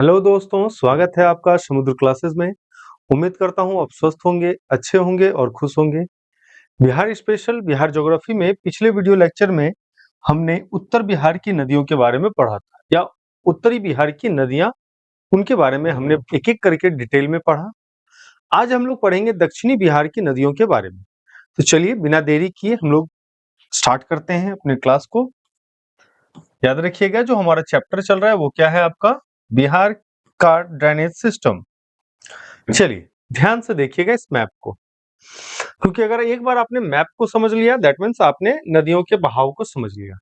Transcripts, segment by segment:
Hello दोस्तों, स्वागत है आपका समुद्र क्लासेस में। उम्मीद करता हूँ आप स्वस्थ होंगे, अच्छे होंगे और खुश होंगे। बिहार स्पेशल बिहार ज्योग्राफी में पिछले वीडियो लेक्चर में हमने उत्तर बिहार की नदियों के बारे में पढ़ा था, या उत्तरी बिहार की नदियां, उनके बारे में हमने एक-एक करके डिटेल में पढ़ा। आज हम लोग पढ़ेंगे दक्षिणी बिहार की नदियों के बारे में। तो चलिए बिना देरी किए हम लोग स्टार्ट करते हैं अपने क्लास को। याद रखिएगा जो हमारा चैप्टर चल रहा है वो क्या है आपका, बिहार का ड्रेनेज सिस्टम। चलिए ध्यान से देखिएगा इस मैप को, क्योंकि अगर एक बार आपने मैप को समझ लिया दैट मीन्स आपने नदियों के बहाव को समझ लिया।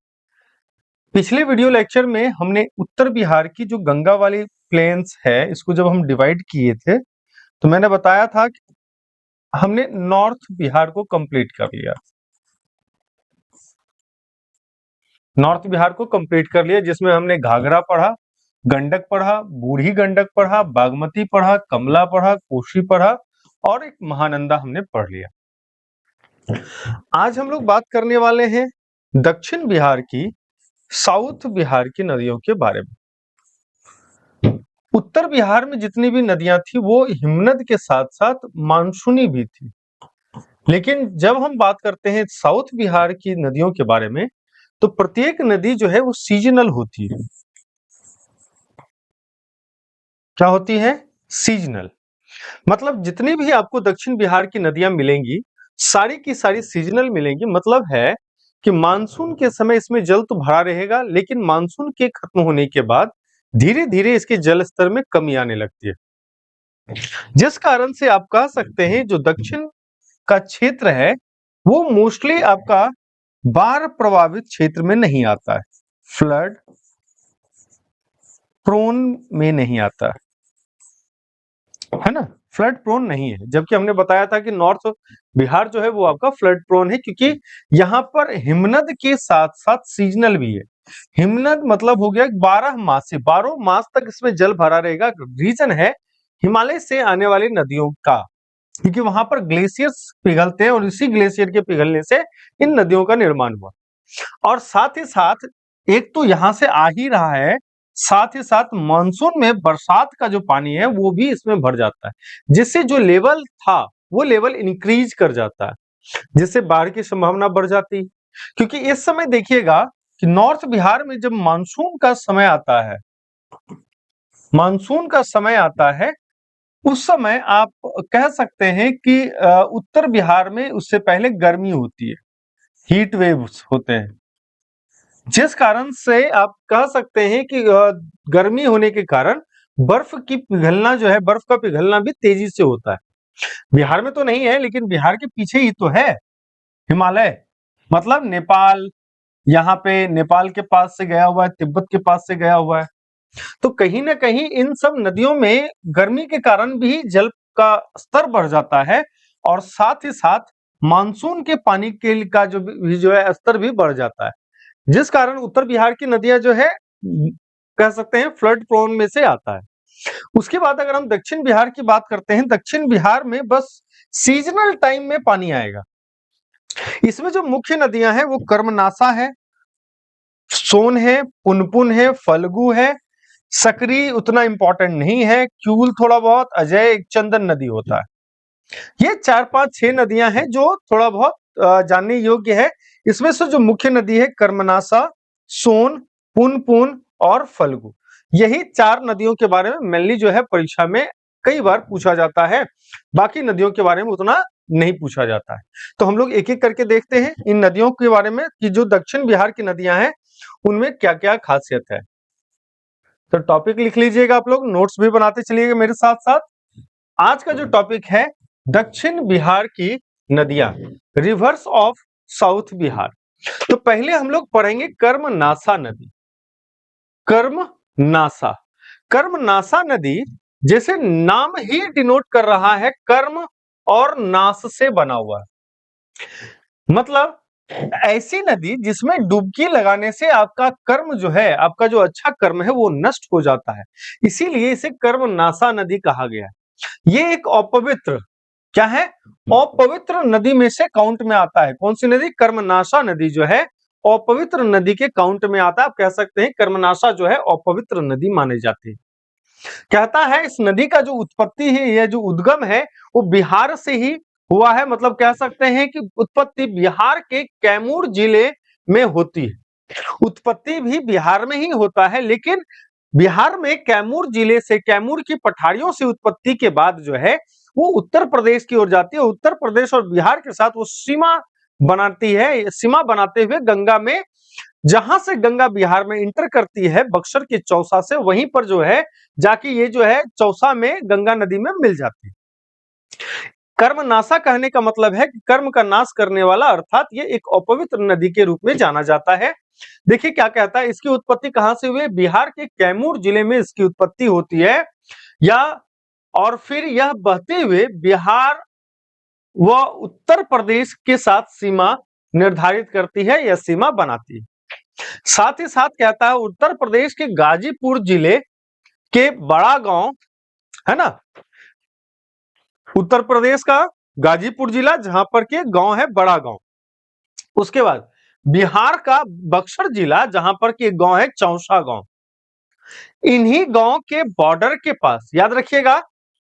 पिछले वीडियो लेक्चर में हमने उत्तर बिहार की जो गंगा वाली प्लेन्स है, इसको जब हम डिवाइड किए थे तो मैंने बताया था कि हमने नॉर्थ बिहार को कंप्लीट कर लिया। नॉर्थ बिहार को कंप्लीट कर लिया, जिसमें हमने घाघरा पढ़ा, गंडक पढ़ा, बूढ़ी गंडक पढ़ा, बागमती पढ़ा, कमला पढ़ा, कोसी पढ़ा और एक महानंदा हमने पढ़ लिया। आज हम लोग बात करने वाले हैं दक्षिण बिहार की, साउथ बिहार की नदियों के बारे में। उत्तर बिहार में जितनी भी नदियां थी वो हिमनद के साथ साथ मानसूनी भी थी, लेकिन जब हम बात करते हैं साउथ बिहार की नदियों के बारे में तो प्रत्येक नदी जो है वो सीजनल होती है। क्या होती है? सीजनल। मतलब जितनी भी आपको दक्षिण बिहार की नदियां मिलेंगी सारी की सारी सीजनल मिलेंगी। मतलब है कि मानसून के समय इसमें जल तो भरा रहेगा, लेकिन मानसून के खत्म होने के बाद धीरे धीरे इसके जल स्तर में कमी आने लगती है, जिस कारण से आप कह सकते हैं जो दक्षिण का क्षेत्र है वो मोस्टली आपका बाढ़ प्रभावित क्षेत्र में नहीं आता है, फ्लड प्रोन में नहीं आता है ना, फ्लड प्रोन नहीं है। जबकि हमने बताया था कि नॉर्थ बिहार जो है वो आपका फ्लड प्रोन है, क्योंकि यहाँ पर हिमनद के साथ साथ सीजनल भी है। हिमनद मतलब हो गया 12 मास से 12 मास तक इसमें जल भरा रहेगा। रीजन है हिमालय से आने वाली नदियों का, क्योंकि वहां पर ग्लेशियर्स पिघलते हैं और इसी ग्लेशियर के पिघलने से इन नदियों का निर्माण हुआ। और साथ ही साथ एक तो यहां से आ ही रहा है, साथ ही साथ मानसून में बरसात का जो पानी है वो भी इसमें भर जाता है, जिससे जो लेवल था वो लेवल इंक्रीज कर जाता है, जिससे बाढ़ की संभावना बढ़ जाती है। क्योंकि इस समय देखिएगा कि नॉर्थ बिहार में जब मानसून का समय आता है, मानसून का समय आता है उस समय आप कह सकते हैं कि उत्तर बिहार में उससे पहले गर्मी होती है, हीट वेव्स होते हैं, जिस कारण से आप कह सकते हैं कि गर्मी होने के कारण बर्फ की पिघलना जो है, बर्फ का पिघलना भी तेजी से होता है। बिहार में तो नहीं है, लेकिन बिहार के पीछे ही तो है हिमालय, मतलब नेपाल, यहाँ पे नेपाल के पास से गया हुआ है, तिब्बत के पास से गया हुआ है। तो कहीं ना कहीं इन सब नदियों में गर्मी के कारण भी जल का स्तर बढ़ जाता है, और साथ ही साथ मानसून के पानी के का जो है स्तर भी बढ़ जाता है, जिस कारण उत्तर बिहार की नदियां जो है कह सकते हैं फ्लड प्रोन में से आता है। उसके बाद अगर हम दक्षिण बिहार की बात करते हैं, दक्षिण बिहार में बस सीजनल टाइम में पानी आएगा। इसमें जो मुख्य नदियां हैं वो कर्मनासा है, सोन है, पुनपुन है, फल्गु है, सकरी उतना इंपॉर्टेंट नहीं है, क्यूल थोड़ा बहुत, अजय एक चंदन नदी होता है। ये 4-5-6 नदियां हैं जो थोड़ा बहुत जानने योग्य है। इसमें से जो मुख्य नदी है कर्मनासा, सोन, पुनपुन और फल्गु, यही 4 नदियों के बारे में मेनली जो है परीक्षा में कई बार पूछा जाता है। बाकी नदियों के बारे में उतना नहीं पूछा जाता है। तो हम लोग एक एक करके देखते हैं इन नदियों के बारे में कि जो दक्षिण बिहार की नदियां हैं उनमें क्या क्या खासियत है। तो टॉपिक लिख लीजिएगा, आप लोग नोट्स भी बनाते चलिएगा मेरे साथ साथ। आज का जो टॉपिक है दक्षिण बिहार की नदियां, रिवर्स ऑफ साउथ बिहार। तो पहले हम लोग पढ़ेंगे कर्मनासा नदी। कर्मनासा, कर्मनासा नदी जैसे नाम ही डिनोट कर रहा है, कर्म और नास से बना हुआ है। मतलब ऐसी नदी जिसमें डुबकी लगाने से आपका कर्म जो है, आपका जो अच्छा कर्म है वो नष्ट हो जाता है, इसीलिए इसे कर्मनासा नदी कहा गया है। ये एक अपवित्र, क्या है, अपवित्र नदी में से काउंट में आता है। कौन सी नदी? कर्मनासा नदी जो है अपवित्र नदी के काउंट में आता है। आप कह सकते हैं कर्मनासा जो है अपवित्र नदी माने जाती है। कहता है इस नदी का जो उत्पत्ति है, यह जो उद्गम है वो बिहार से ही हुआ है। मतलब कह सकते हैं कि उत्पत्ति बिहार के कैमूर जिले में होती है। उत्पत्ति भी बिहार में ही होता है, लेकिन बिहार में कैमूर जिले से, कैमूर की पठारियों से उत्पत्ति के बाद जो है वो उत्तर प्रदेश की ओर जाती है। उत्तर प्रदेश और बिहार के साथ वो सीमा बनाती है। सीमा बनाते हुए गंगा में, जहां से गंगा बिहार में इंटर करती है बक्सर के चौसा से, वहीं पर जो है जाके ये जो है चौसा में गंगा नदी में मिल जाती है। कर्मनाशा कहने का मतलब है कि कर्म का नाश करने वाला, अर्थात ये एक अपवित्र नदी के रूप में जाना जाता है। देखिए क्या कहता है, इसकी उत्पत्ति कहां से हुई? बिहार के कैमूर जिले में इसकी उत्पत्ति होती है, या और फिर यह बहते हुए बिहार व उत्तर प्रदेश के साथ सीमा निर्धारित करती है या सीमा बनाती है। साथ ही साथ कहता है उत्तर प्रदेश के गाजीपुर जिले के बड़ा गांव, है ना, उत्तर प्रदेश का गाजीपुर जिला जहां पर के गांव है बड़ा गांव। उसके बाद बिहार का बक्सर जिला जहां पर के गांव है चौसा गांव। इन्हीं गांव के बॉर्डर के पास, याद रखिएगा,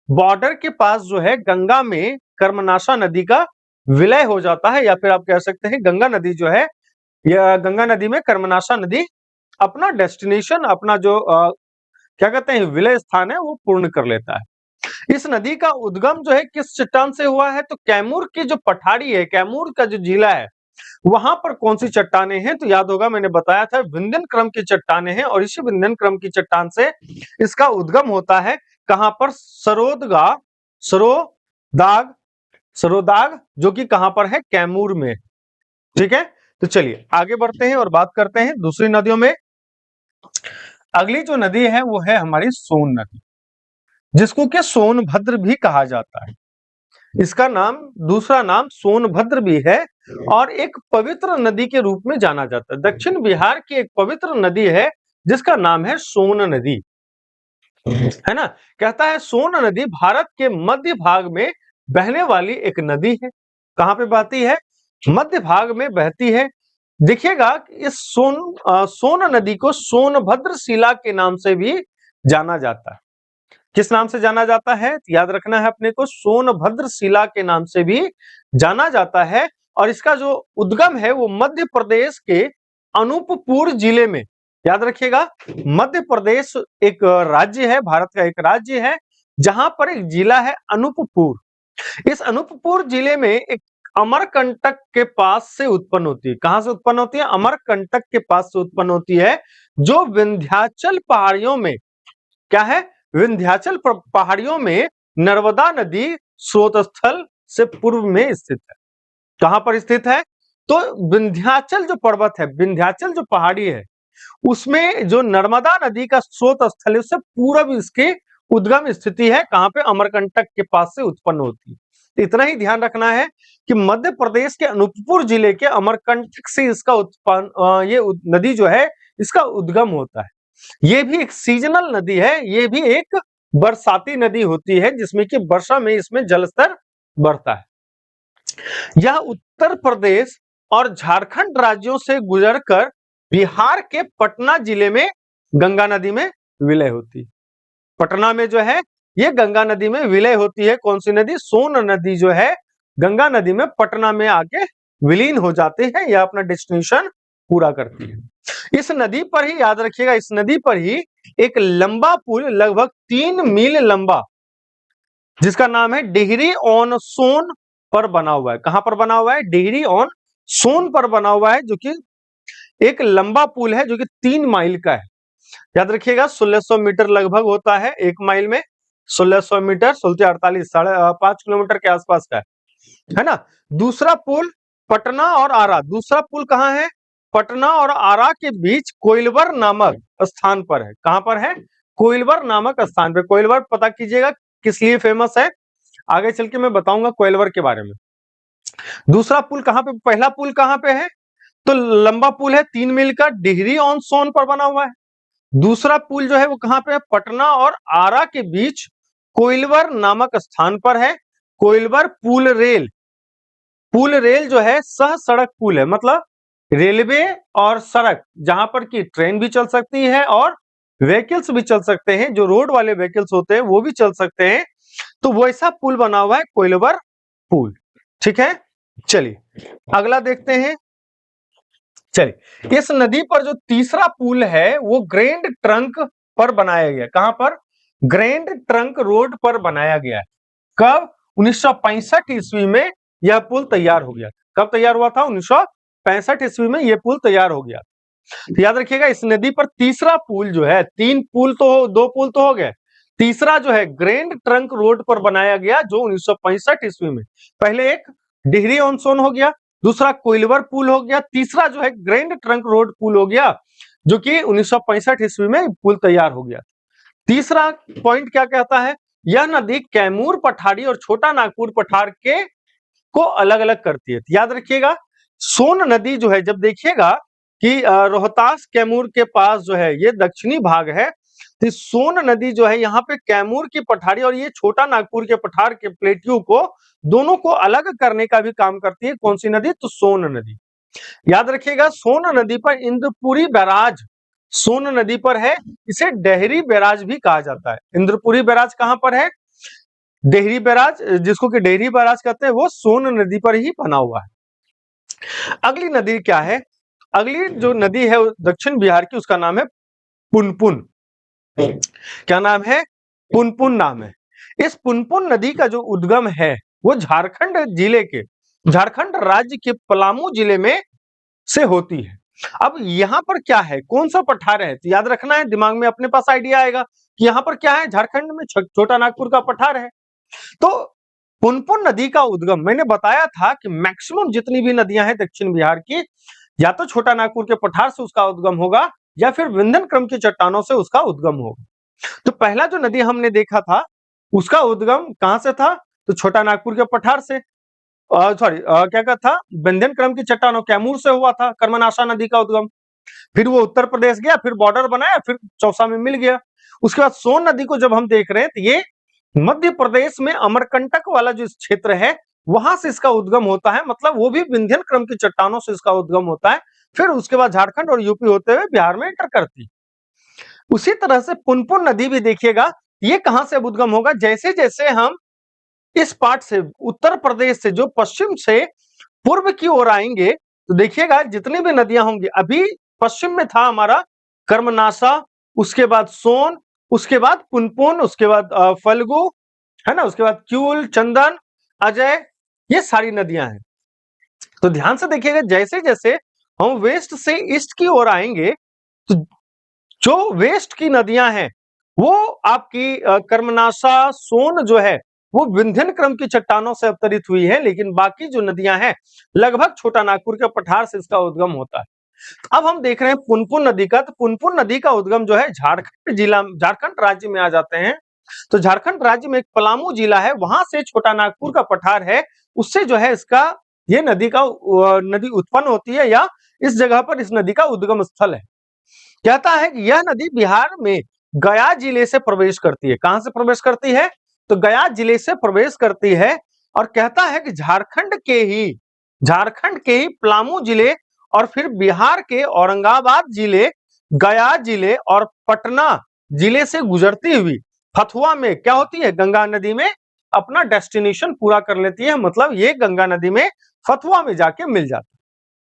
बॉर्डर के पास जो है गंगा में कर्मनाशा नदी का विलय हो जाता है, या फिर आप कह सकते हैं गंगा नदी जो है, या गंगा नदी में कर्मनाशा नदी अपना डेस्टिनेशन, अपना जो क्या कहते हैं विलय स्थान है वो पूर्ण कर लेता है। इस नदी का उद्गम जो है किस चट्टान से हुआ है? तो कैमूर की जो पठारी है, कैमूर का जो जिला है, वहां पर कौन सी चट्टानें हैं? तो याद होगा मैंने बताया था विंध्यन क्रम की चट्टानें हैं, और इसी विंध्यन क्रम की चट्टान से इसका उद्गम होता है। कहां पर? सरोदाग, सरोदाग जो कि कहां पर है? कैमूर में। ठीक है, तो चलिए आगे बढ़ते हैं और बात करते हैं दूसरी नदियों में। अगली जो नदी है वो है हमारी सोन नदी, जिसको कि सोनभद्र भी कहा जाता है। इसका नाम, दूसरा नाम सोनभद्र भी है, और एक पवित्र नदी के रूप में जाना जाता है। दक्षिण बिहार की एक पवित्र नदी है जिसका नाम है सोन नदी, है ना। कहता है सोन नदी भारत के मध्य भाग में बहने वाली एक नदी है। कहां पे बहती है? मध्य भाग में बहती है। देखिएगा इस सोन नदी को सोनभद्र शिला के नाम से भी जाना जाता है। किस नाम से जाना जाता है? याद रखना है अपने को, सोनभद्र शिला के नाम से भी जाना जाता है। और इसका जो उद्गम है वो मध्य प्रदेश के अनूपपुर जिले में, याद रखिएगा, मध्य प्रदेश एक राज्य है, भारत का एक राज्य है, जहां पर एक जिला है अनूपपुर। इस अनूपपुर जिले में एक अमरकंटक के पास से उत्पन्न होती है। कहां से उत्पन्न होती है? अमरकंटक के पास से उत्पन्न होती है, जो विंध्याचल पहाड़ियों में, क्या है? विंध्याचल पहाड़ियों में नर्मदा नदी स्रोत स्थल से पूर्व में स्थित है। कहां पर स्थित है? तो विंध्याचल जो पर्वत है, विंध्याचल जो पहाड़ी है, उसमें जो नर्मदा नदी का स्रोत स्थल है उससे पूर्व इसकी उद्गम स्थिति है। कहां पे? अमरकंटक के पास से उत्पन्न होती है। इतना ही ध्यान रखना है कि मध्य प्रदेश के अनूपपुर जिले के अमरकंटक से इसका उत्पन्न, ये नदी जो है इसका उद्गम होता है। ये भी एक सीजनल नदी है, ये भी एक बरसाती नदी होती है, जिसमें कि वर्षा में इसमें जलस्तर बढ़ता है। यह उत्तर प्रदेश और झारखंड राज्यों से गुजरकर बिहार के पटना जिले में गंगा नदी में विलय होती है। पटना में जो है ये गंगा नदी में विलय होती है। कौन सी नदी? सोन नदी जो है गंगा नदी में पटना में आके विलीन हो जाते हैं या अपना डेस्टिनेशन पूरा करती है। इस नदी पर ही, याद रखिएगा, इस नदी पर ही एक लंबा पुल, लगभग 3 मील लंबा, जिसका नाम है डिहरी ऑन सोन पर बना हुआ है। कहां पर बना हुआ है? डिहरी ऑन सोन पर बना हुआ है, जो कि एक लंबा पुल है जो कि 3 माइल का है। याद रखिएगा 1600 मीटर लगभग होता है, 1 माइल में 1600 मीटर, 1648, 5.5 किलोमीटर के आसपास का है ना। दूसरा पुल पटना और आरा, दूसरा पुल कहां है? पटना और आरा के बीच कोइलवर नामक स्थान पर है। कहां पर है? कोइलवर नामक स्थान पे। कोइलवर पता कीजिएगा किस लिए फेमस है, आगे चल के मैं बताऊंगा कोइलवर के बारे में। दूसरा पुल कहां पे, पहला पुल कहां पे है? तो लंबा पुल है 3 मील का, डिहरी ऑन सोन पर बना हुआ है। दूसरा पुल जो है वो कहां पे है? पटना और आरा के बीच कोइलवर नामक स्थान पर है। कोइलवर पुल रेल, पुल रेल जो है सह सड़क पुल है, मतलब रेलवे और सड़क जहां पर की ट्रेन भी चल सकती है और व्हीकल्स भी चल सकते हैं, जो रोड वाले व्हीकल्स होते हैं वो भी चल सकते हैं। तो वैसा पुल बना हुआ है कोइलवर पुल। ठीक है, चलिए अगला देखते हैं। चलिए, इस नदी पर जो तीसरा पुल है वो ग्रैंड ट्रंक पर बनाया गया। कहां पर? ग्रैंड ट्रंक रोड पर बनाया गया है। कब? 1965 ईस्वी में यह पुल तैयार हो गया। कब तैयार हुआ था? 1965 ईस्वी में यह पुल तैयार हो गया। तो याद रखिएगा, इस नदी पर तीसरा पुल जो है, तीन पुल तो, दो पुल तो हो गए, तीसरा जो है ग्रैंड ट्रंक रोड पर बनाया गया जो 1965 ईस्वी में। पहले एक डिहरी ऑन सोन हो गया, दूसरा कोइलवर पुल हो गया, तीसरा जो है ग्रैंड ट्रंक रोड पुल हो गया जो कि 1965 ईस्वी में पुल तैयार हो गया। तीसरा पॉइंट क्या कहता है? यह नदी कैमूर पठारी और छोटा नागपुर पठार के को अलग अलग करती है। याद रखिएगा, सोन नदी जो है, जब देखिएगा कि रोहतास कैमूर के पास जो है ये दक्षिणी भाग है, तो सोन नदी जो है यहाँ पे कैमूर की पठारी और ये छोटा नागपुर के पठार के प्लेट्यू को, दोनों को अलग करने का भी काम करती है। कौन सी नदी? तो सोन नदी। याद रखिएगा, सोन नदी पर इंद्रपुरी बैराज सोन नदी पर है, इसे डेहरी बैराज भी कहा जाता है। इंद्रपुरी बैराज कहां पर है? डेहरी बैराज, जिसको कि डेहरी बैराज कहते हैं, वो सोन नदी पर ही बना हुआ है। अगली नदी क्या है? अगली जो नदी है दक्षिण बिहार की, उसका नाम है पुनपुन। क्या नाम है? पुनपुन नाम है। इस पुनपुन नदी का जो उद्गम है वो झारखंड राज्य के पलामू जिले में से होती है। अब यहाँ पर क्या है, कौन सा पठार है? तो याद रखना है, दिमाग में अपने पास आइडिया आएगा कि यहाँ पर क्या है, झारखंड में छोटा नागपुर का पठार है। तो पुनपुन नदी का उद्गम, मैंने बताया था कि मैक्सिमम जितनी भी नदियां हैं दक्षिण बिहार की, या तो छोटा नागपुर के पठार से उसका उद्गम होगा या फिर विंध्यन क्रम की चट्टानों से उसका उद्गम होगा। तो पहला जो नदी हमने देखा था उसका उद्गम कहां से था? तो छोटा नागपुर के पठार से, सॉरी क्या कहा था, विंध्यन क्रम की चट्टानों कैमूर से हुआ था कर्मनाशा नदी का उद्गम। फिर वो उत्तर प्रदेश गया, फिर बॉर्डर बनाया, फिर चौसा में मिल गया। उसके बाद सोन नदी को जब हम देख रहे हैं तो ये मध्य प्रदेश में अमरकंटक वाला जो क्षेत्र है वहां से इसका उद्गम होता है, मतलब वो भी विंध्यन क्रम की चट्टानों से इसका उद्गम होता है। फिर उसके बाद झारखंड और यूपी होते हुए बिहार में एंटर करती है। उसी तरह से पुनपुन नदी भी देखिएगा, ये कहां से उद्गम होगा? जैसे जैसे हम इस पार्ट से, उत्तर प्रदेश से जो पश्चिम से पूर्व की ओर आएंगे तो देखिएगा जितनी भी नदियां होंगी, अभी पश्चिम में था हमारा कर्मनाशा, उसके बाद सोन, उसके बाद पुनपुन, उसके बाद फल्गु, है ना, उसके बाद क्यूल, चंदन, अजय, ये सारी नदियां हैं। तो ध्यान से देखिएगा, जैसे जैसे हम वेस्ट से ईस्ट की ओर आएंगे तो जो वेस्ट की नदियां हैं वो आपकी कर्मनाशा, सोन जो है वो विंध्यन क्रम की चट्टानों से अवतरित हुई है, लेकिन बाकी जो नदियां हैं लगभग छोटा नागपुर के पठार से इसका उद्गम होता है। अब हम देख रहे हैं पुनपुन नदी का, तो पुनपुन नदी का उद्गम जो है झारखंड राज्य में आ जाते हैं। तो झारखंड राज्य में एक पलामू जिला है, वहां से छोटा नागपुर का पठार है, उससे जो है इसका ये नदी उत्पन्न होती है, या इस जगह पर इस नदी का उद्गम स्थल है। कहता है कि यह नदी बिहार में गया जिले से प्रवेश करती है। कहां से प्रवेश करती है? तो गया जिले से प्रवेश करती है। और कहता है कि झारखंड के ही पलामू जिले और फिर बिहार के औरंगाबाद जिले, गया जिले और पटना जिले से गुजरती हुई फतुहा में क्या होती है? गंगा नदी में अपना डेस्टिनेशन पूरा कर लेती है। मतलब ये गंगा नदी में फतुहा में जाके मिल जाता है।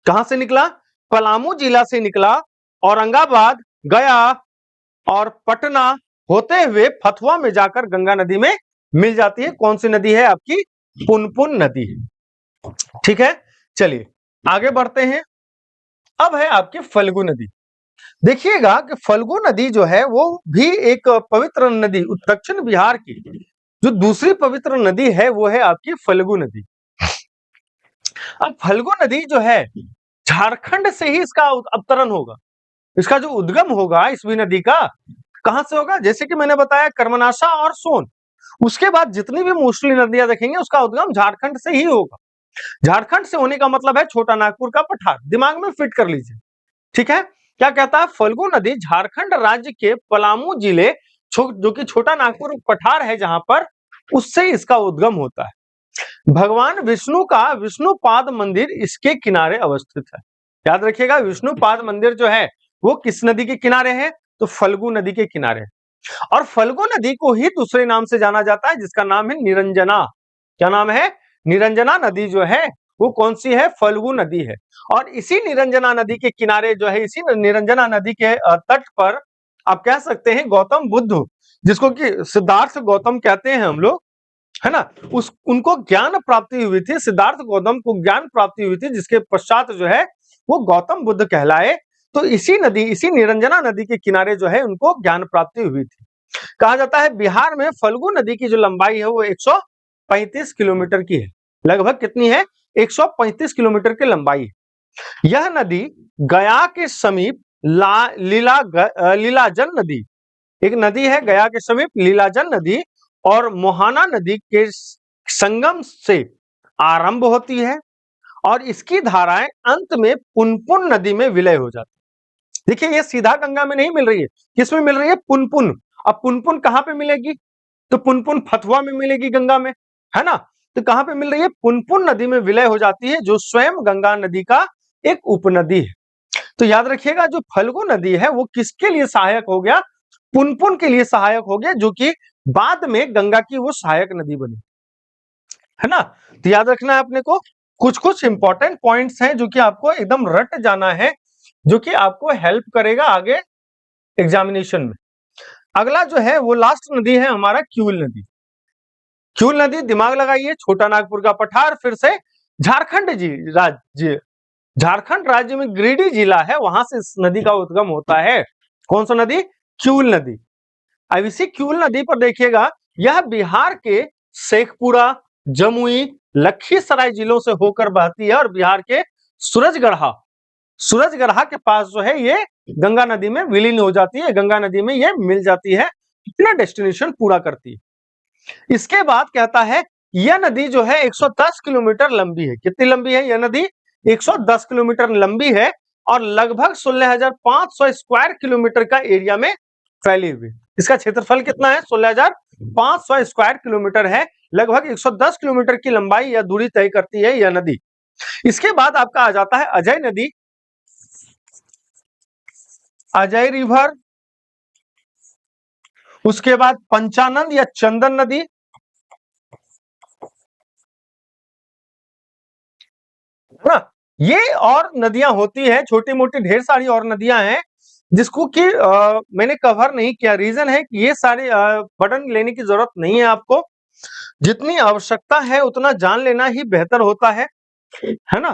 कहां से निकला? पलामू जिला से निकला, औरंगाबाद, गया और पटना होते हुए फतुहा में जाकर गंगा नदी में मिल जाती है। कौन सी नदी है? आपकी पुनपुन नदी है। ठीक है, चलिए आगे बढ़ते हैं। अब है आपकी फल्गु नदी। देखिएगा कि फल्गु नदी जो है वो भी एक पवित्र नदी, दक्षिण बिहार की जो दूसरी पवित्र नदी है वो है आपकी फल्गु नदी। अब फल्गु नदी जो है झारखंड से ही इसका अवतरण होगा, इसका जो उद्गम होगा इस नदी का कहां से होगा? जैसे कि मैंने बताया कर्मनाशा और सोन, उसके बाद जितनी भी मोस्टली नदियां देखेंगे उसका उद्गम झारखंड से ही होगा। झारखंड से होने का मतलब है छोटा नागपुर का पठार, दिमाग में फिट कर लीजिए। ठीक है, क्या कहता है? फल्गु नदी झारखंड राज्य के पलामू जिले जो कि छोटा नागपुर पठार है जहां पर, उससे इसका उद्गम होता है। भगवान विष्णु का विष्णुपाद मंदिर इसके किनारे अवस्थित है। याद रखिएगा, विष्णुपाद मंदिर जो है वो किस नदी के किनारे है? तो फल्गु नदी के किनारे। और फल्गु नदी को ही दूसरे नाम से जाना जाता है जिसका नाम है निरंजना। क्या नाम है? निरंजना नदी जो है वो कौन सी है? फल्गु नदी है। और इसी निरंजना नदी के किनारे जो है, इसी निरंजना नदी के तट पर आप कह सकते हैं गौतम बुद्ध, जिसको कि सिद्धार्थ गौतम कहते हैं हम लोग, है ना, उस उनको ज्ञान प्राप्ति हुई थी, सिद्धार्थ गौतम को ज्ञान प्राप्ति हुई थी, जिसके पश्चात जो है वो गौतम बुद्ध कहलाए। तो इसी नदी, इसी निरंजना नदी के किनारे जो है उनको ज्ञान प्राप्ति हुई थी। कहा जाता है बिहार में फल्गु नदी की जो लंबाई है वो 135 किलोमीटर की है। लगभग कितनी है? 135 किलोमीटर की लंबाई है। यह नदी गया के समीप लीलाजन नदी, एक नदी है गया के समीप लीलाजन नदी और मोहाना नदी के संगम से आरंभ होती है और इसकी धाराएं अंत में पुनपुन नदी में विलय हो जाती है। देखिए ये सीधा गंगा में नहीं मिल रही है, किसमें मिल रही है? पुनपुन। अब पुनपुन कहां पे मिलेगी? तो पुनपुन फतुआ में मिलेगी, गंगा में, है ना। तो कहां पे मिल रही है? पुनपुन नदी में विलय हो जाती है, जो स्वयं गंगा नदी का एक उपनदी है। तो याद रखिएगा जो फल्गु नदी है वो किसके लिए सहायक हो गया? पुनपुन के लिए सहायक हो गया, जो कि बाद में गंगा की वो सहायक नदी बनी, है ना। तो याद रखना है अपने को, कुछ कुछ इंपॉर्टेंट पॉइंट्स हैं जो कि आपको एकदम रट जाना है, जो कि आपको हेल्प करेगा आगे एग्जामिनेशन में। अगला जो है वो लास्ट नदी है हमारा क्यूल नदी। क्यूल नदी, दिमाग लगाइए, छोटा नागपुर का पठार, फिर से झारखंड राज्य में गिरिडीह जिला है, वहां से इस नदी का उद्गम होता है। कौन सा नदी? क्यूल नदी। अब इसी क्यूल नदी पर देखिएगा, यह बिहार के शेखपुरा, जमुई, लखीसराय जिलों से होकर बहती है और बिहार के सूरजगढ़ा के पास जो है ये गंगा नदी में विलीन हो जाती है, गंगा नदी में ये मिल जाती है, अपना डेस्टिनेशन पूरा करती है। इसके बाद कहता है यह नदी जो है 110 किलोमीटर लंबी है। कितनी लंबी है यह नदी? 110 किलोमीटर लंबी है और लगभग 16,500 स्क्वायर किलोमीटर का एरिया में फैली हुई। इसका क्षेत्रफल कितना है? 16,500 स्क्वायर किलोमीटर है। लगभग 110 किलोमीटर की लंबाई या दूरी तय करती है यह नदी। इसके बाद आपका आ जाता है अजय नदी, अजय रिवर। उसके बाद पंचानंद या चंदन नदी, है ना। ये और नदियां होती है, छोटी मोटी ढेर सारी और नदियां हैं जिसको कि मैंने कवर नहीं किया। रीजन है कि ये सारे बटन लेने की जरूरत नहीं है आपको, जितनी आवश्यकता है उतना जान लेना ही बेहतर होता है ना।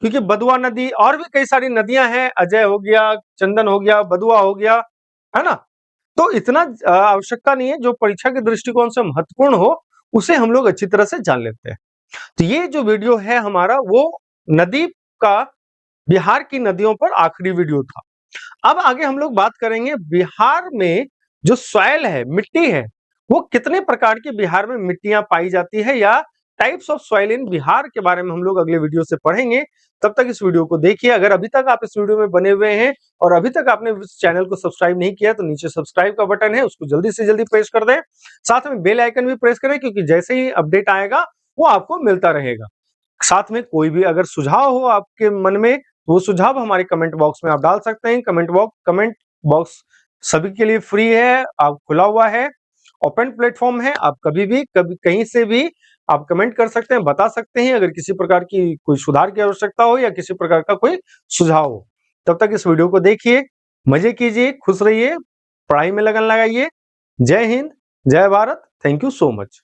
क्योंकि बदुआ नदी और भी कई सारी नदियां हैं, अजय हो गया, चंदन हो गया, बदुआ हो गया, है ना। तो इतना आवश्यकता नहीं है, जो परीक्षा के दृष्टिकोण से महत्वपूर्ण हो उसे हम लोग अच्छी तरह से जान लेते हैं। तो ये जो वीडियो है हमारा वो नदी का, बिहार की नदियों पर आखिरी वीडियो था। अब आगे हम लोग बात करेंगे बिहार में जो सॉइल है, मिट्टी है, वो कितने प्रकार की बिहार में मिट्टियां पाई जाती है या types of soil in Bihar के बारे में हम लोग अगले वीडियो से पढ़ेंगे। तब तक इस वीडियो को देखिए। अगर अभी तक आप इस वीडियो में बने हुए हैं और अभी तक आपने इस चैनल को सब्सक्राइब नहीं किया तो नीचे सब्सक्राइब का बटन है, उसको जल्दी से जल्दी प्रेस कर दें। साथ में बेल आइकन भी प्रेस करें, क्योंकि जैसे ही अपडेट आएगा वो आपको मिलता रहेगा। साथ में कोई भी अगर सुझाव हो आपके मन में, वो सुझाव हमारे कमेंट बॉक्स में आप डाल सकते हैं। कमेंट बॉक्स सभी के लिए फ्री है, आप खुला हुआ है, ओपन प्लेटफॉर्म है। आप कभी भी कभी कहीं से भी आप कमेंट कर सकते हैं, बता सकते हैं अगर किसी प्रकार की कोई सुधार की आवश्यकता हो या किसी प्रकार का कोई सुझाव हो। तब तक इस वीडियो को देखिए, मजे कीजिए, खुश रहिए, पढ़ाई में लगन लगाइए। जय हिंद, जय Bharat. Thank you so much.